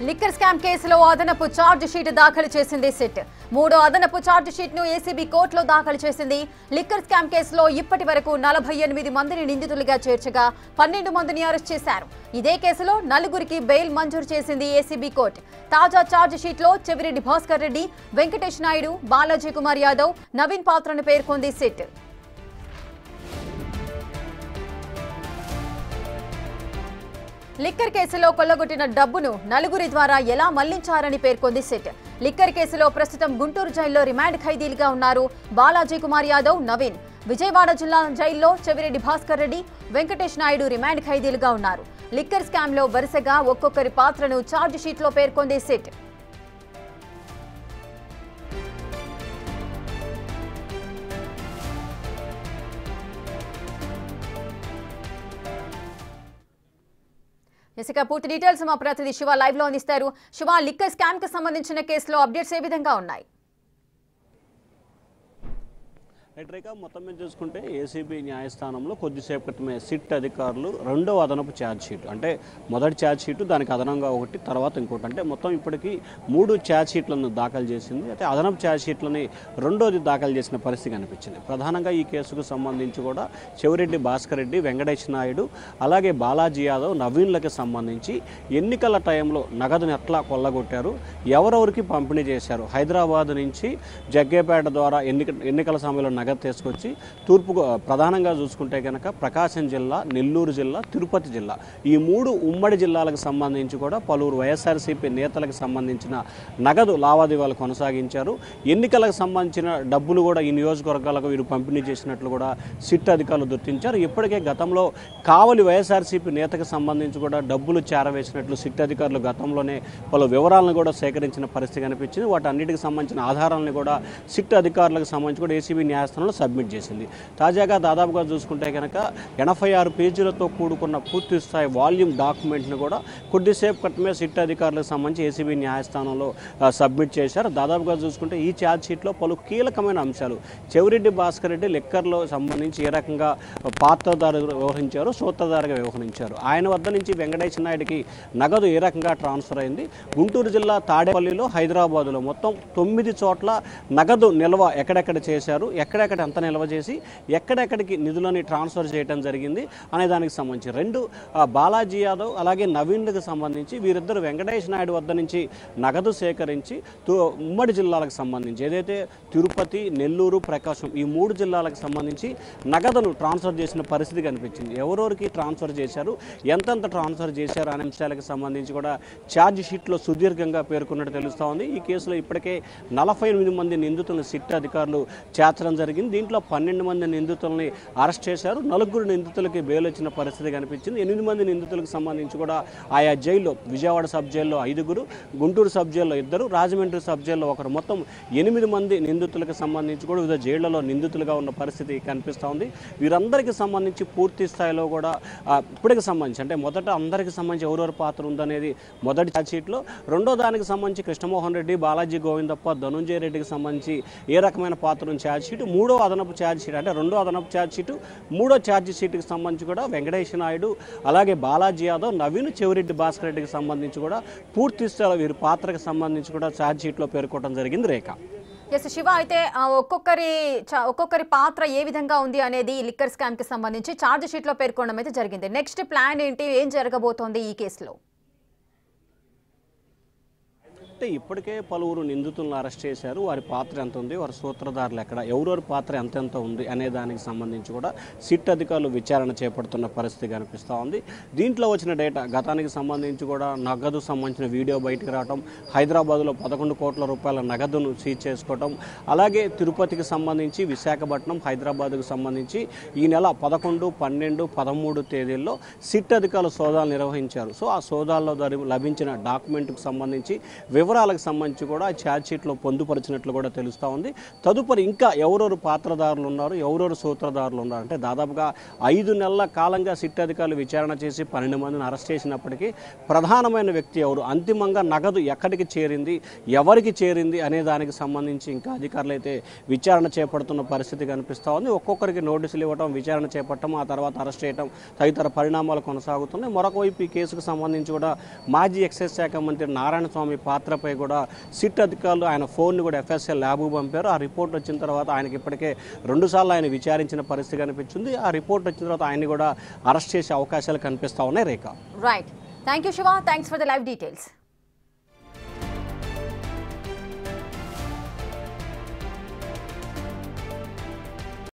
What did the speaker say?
Liquor scam కేసులో అదనపు charge sheet దాఖలు చేసింది సిట్. మూడో అదనపు ఛార్జ్ షీట్ ను ఏసీబీ కోర్టులో దాఖలు చేసింది. లిక్కర్ స్కామ్ కేసులో ఇప్పటి వరకు 48 మందిని నిందితులుగా చేర్చగా 12 మందిని అరెస్ట్ చేశారు. ఇదే కేసులో 4గురికి బెయిల్ మంజూరు చేసింది ఏసీబీ కోర్టు. తాజా ఛార్జ్ షీట్ లో చెవిరెడ్డి భాస్కర్ రెడ్డి, వెంకటేష్ నాయుడు, బాలాజీ కుమార్ యాదవ్, నవీన్ పాత్రను పేర్కొంది సిట్. లిక్కర్ కేసులో కొల్లగొట్టిన డబ్బును 4గురి ద్వారా ఎలా మళ్లించారని పేర్కొంది సిట్. లిక్కర్ కేసులో ప్రస్తుతం గుంటూరు జైల్లో రిమాండ్ ఖైదీలుగా ఉన్నారు బాలాజీ కుమార్ యాదవ్, నవీన్. విజయవాడ జిల్లా జైల్లో చెవిరెడ్డి భాస్కర్ రెడ్డి, వెంకటేష్ నాయుడు రిమాండ్ ఖైదీలుగా ఉన్నారు. లిక్కర్ స్కామ్ లో వరుసగా ఒక్కొక్కరి పాత్రను ఛార్జ్ షీట్ లో పేర్కొంది సిట్. ఇక పూర్తి డీటెయిల్స్ మా ప్రతినిధి శివ లైవ్ లో అందిస్తారు. శివ, లిక్కర్ స్కామ్ కి సంబంధించిన కేసులో అప్డేట్స్ ఏ విధంగా ఉన్నాయి? రేఖ, మొత్తం మీద చూసుకుంటే ఏసీబీ న్యాయస్థానంలో కొద్దిసేపు క్రితమే సిట్ అధికారులు రెండవ అదనపు ఛార్జ్ షీట్, అంటే మొదటి ఛార్జ్ షీటు దానికి అదనంగా ఒకటి, తర్వాత ఇంకోటి, అంటే మొత్తం ఇప్పటికీ 3 ఛార్జ్ షీట్లను దాఖలు చేసింది. అయితే అదనపు ఛార్జ్ షీట్లని రెండోది దాఖలు చేసిన పరిస్థితి కనిపించింది. ప్రధానంగా ఈ కేసుకు సంబంధించి కూడా చెవిరెడ్డి భాస్కర్ రెడ్డి, వెంకటేష్ నాయుడు, అలాగే బాలాజీ యాదవ్, నవీన్లకి సంబంధించి ఎన్నికల టైంలో నగదుని ఎట్లా కొల్లగొట్టారు, ఎవరెవరికి పంపిణీ చేశారు, హైదరాబాద్ నుంచి జగ్గేపేట ద్వారా ఎన్నికల సమయంలో నగదు తీసుకొచ్చి తూర్పు ప్రధానంగా చూసుకుంటే కనుక ప్రకాశం జిల్లా, నెల్లూరు జిల్లా, తిరుపతి జిల్లా, ఈ 3 ఉమ్మడి జిల్లాలకు సంబంధించి కూడా పలువురు వైఎస్ఆర్సీపీ నేతలకు సంబంధించిన నగదు లావాదేవీలు కొనసాగించారు. ఎన్నికలకు సంబంధించిన డబ్బులు కూడా ఈ నియోజకవర్గాలకు వీరు పంపిణీ చేసినట్లు కూడా సిట్ అధికారులు గుర్తించారు. ఇప్పటికే గతంలో కావలి వైఎస్ఆర్సీపీ నేతకు సంబంధించి కూడా డబ్బులు చేరవేసినట్లు సిట్ అధికారులు గతంలోనే పలు వివరాలను కూడా సేకరించిన పరిస్థితి కనిపించింది. వాటన్నిటికి సంబంధించిన ఆధారాలను కూడా సిట్ అధికారులకు సంబంధించి కూడా ఏసీబీ న్యాయస్థానం సబ్మిట్ చేసింది. తాజాగా దాదాపుగా చూసుకుంటే కనుక 86 పేజీలతో కూడుకున్న పూర్తి స్థాయి వాల్యూమ్ డాక్యుమెంట్ను కూడా కొద్దిసేపు క్రితమే సిట్ అధికారులకు సంబంధించి ఏసీబీ న్యాయస్థానంలో సబ్మిట్ చేశారు. దాదాపుగా చూసుకుంటే ఈ ఛార్జ్ షీట్లో పలు కీలకమైన అంశాలు, చెవిరెడ్డి భాస్కర్ రెడ్డి లిక్కర్లో సంబంధించి ఏ రకంగా పాత్రధారుగా వ్యవహరించారు, సూత్రధారిగా వ్యవహరించారు, ఆయన వద్ద నుంచి వెంకటేష్ నాయుడికి నగదు ఏ రకంగా ట్రాన్స్ఫర్ అయింది, గుంటూరు జిల్లా తాడేపల్లిలో, హైదరాబాదులో మొత్తం 9 చోట్ల నగదు నిల్వ ఎక్కడెక్కడ చేశారు, ఎక్కడెక్కడ ఎంత నిల్వ చేసి ఎక్కడెక్కడికి నిధులని ట్రాన్స్ఫర్ చేయడం జరిగింది అనే దానికి సంబంధించి 2 బాలాజీ యాదవ్ అలాగే నవీన్లకు సంబంధించి వీరిద్దరు వెంకటేష్ నాయుడు వద్ద నుంచి నగదు సేకరించి ఉమ్మడి జిల్లాలకు సంబంధించి ఏదైతే తిరుపతి, నెల్లూరు, ప్రకాశం ఈ 3 జిల్లాలకు సంబంధించి నగదును ట్రాన్స్ఫర్ చేసిన పరిస్థితి కనిపించింది. ఎవరెవరికి ట్రాన్స్ఫర్ చేశారు, ఎంతెంత ట్రాన్స్ఫర్ చేశారు అనే అంశాలకు సంబంధించి కూడా ఛార్జ్ షీట్లో సుదీర్ఘంగా పేర్కొన్నట్టు తెలుస్తూ ఉంది. ఈ కేసులో ఇప్పటికే 48 మంది నిందితులను సిట్ అధికారులు చేర్చడం జరిగింది. దీంట్లో 12 మంది నిందితులని అరెస్ట్ చేశారు. 4 నిందితులకి బెయిల్ వచ్చిన పరిస్థితి కనిపించింది. 8 మంది నిందితులకు సంబంధించి కూడా ఆయా జైల్లో, విజయవాడ సబ్ జైల్లో 5, గుంటూరు సబ్ జైల్లో 2, రాజమండ్రి సబ్ జైల్లో 1, మొత్తం 8 మంది నిందితులకు సంబంధించి కూడా వివిధ జైళ్లలో నిందితులుగా ఉన్న పరిస్థితి కనిపిస్తూ ఉంది. వీరందరికీ సంబంధించి పూర్తి స్థాయిలో కూడా ఇప్పటికి సంబంధించి, అంటే మొదట అందరికీ సంబంధించి ఎవరెవరి పాత్ర ఉందనేది మొదటి ఛార్జ్ షీట్లో, రెండో దానికి సంబంధించి కృష్ణమోహన్ రెడ్డి, బాలాజీ గోవిందప్ప, ధనుంజయ రెడ్డికి సంబంధించి ఏ రకమైన పాత్ర ఉంది ఛార్జ్ షీట్, మూడో అదనపు ఛార్జ్ షీట్, అంటే రెండో అదనపు ఛార్జ్ షీటు, మూడో ఛార్జ్ షీట్కి సంబంధించి కూడా వెంకటేష్ నాయుడు అలాగే బాలాజీ యాదవ్, నవీన్, చెవిరెడ్డి భాస్కర్ రెడ్డికి సంబంధించి కూడా పూర్తి స్థాయిలో వీరి పాత్రకు సంబంధించి కూడా ఛార్జ్ షీట్లో పేర్కొనడం జరిగింది. రేఖ, శివ, అయితే ఒక్కొక్కరి పాత్ర ఏ విధంగా ఉంది అనేది లిక్కర్ స్కామ్ కి సంబంధించి ఛార్జ్ షీట్ లో పేర్కొనడం అయితే జరిగింది. నెక్స్ట్ ప్లాన్ ఏంటి, ఏం జరగబోతోంది ఈ కేసులో? అంటే ఇప్పటికే పలువురు నిందితులను అరెస్ట్ చేశారు. వారి పాత్ర ఎంత ఉంది, వారి సూత్రధారులు ఎక్కడ, ఎవరెవరి పాత్ర ఎంతెంత ఉంది అనే దానికి సంబంధించి కూడా సిట్ అధికారులు విచారణ చేపడుతున్న పరిస్థితి కనిపిస్తూ ఉంది. దీంట్లో వచ్చిన డేటా, గతానికి సంబంధించి కూడా నగదు సంబంధించిన వీడియో బయటకు రావడం, హైదరాబాద్లో 11 కోట్ల రూపాయల నగదును సీజ్ చేసుకోవడం, అలాగే తిరుపతికి సంబంధించి, విశాఖపట్నం, హైదరాబాద్కు సంబంధించి ఈ నెల 11, 12, 13 తేదీల్లో సిట్ అధికారులు సోదాలు నిర్వహించారు. సో ఆ సోదాల్లో లభించిన డాక్యుమెంట్కు సంబంధించి వివరాలకు సంబంధించి కూడా ఛార్జ్ షీట్లో పొందుపరిచినట్లు కూడా తెలుస్తూ ఉంది. తదుపరి ఇంకా ఎవరెవరు పాత్రదారులు ఉన్నారు, ఎవరెవరు సూత్రధారులు ఉన్నారు అంటే దాదాపుగా 5 నెలల కాలంగా సిట్ అధికారులు విచారణ చేసి 12 మందిని అరెస్ట్ చేసినప్పటికీ ప్రధానమైన వ్యక్తి ఎవరు, అంతిమంగా నగదు ఎక్కడికి చేరింది, ఎవరికి చేరింది అనే దానికి సంబంధించి ఇంకా అధికారులు అయితే విచారణ చేపడుతున్న పరిస్థితి కనిపిస్తూ ఉంది. ఒక్కొక్కరికి నోటీసులు ఇవ్వడం, విచారణ చేపట్టడం, ఆ తర్వాత అరెస్ట్ చేయడం తదితర పరిణామాలు కొనసాగుతున్నాయి. మరొక వైపు ఈ కేసుకు సంబంధించి కూడా మాజీ ఎక్సైజ్ శాఖ మంత్రి నారాయణ స్వామి పాత్రపై కూడా సిట్ అధికారులు ఆయన ఫోన్ను కూడా FSL ల్యాబ్కు పంపారు. ఆ రిపోర్ట్ వచ్చిన తర్వాత ఆయనకి ఇప్పటికే 2 సార్లు ఆయన విచారించిన పరిస్థితి కనిపించింది. ఆ రిపోర్ట్ వచ్చిన తర్వాత ఆయన్ని కూడా అరెస్ట్ చేసే అవకాశాలు కనిపిస్తూ ఉన్నాయి. Rekha. Right. Thank you Shiva. Thanks for the live details.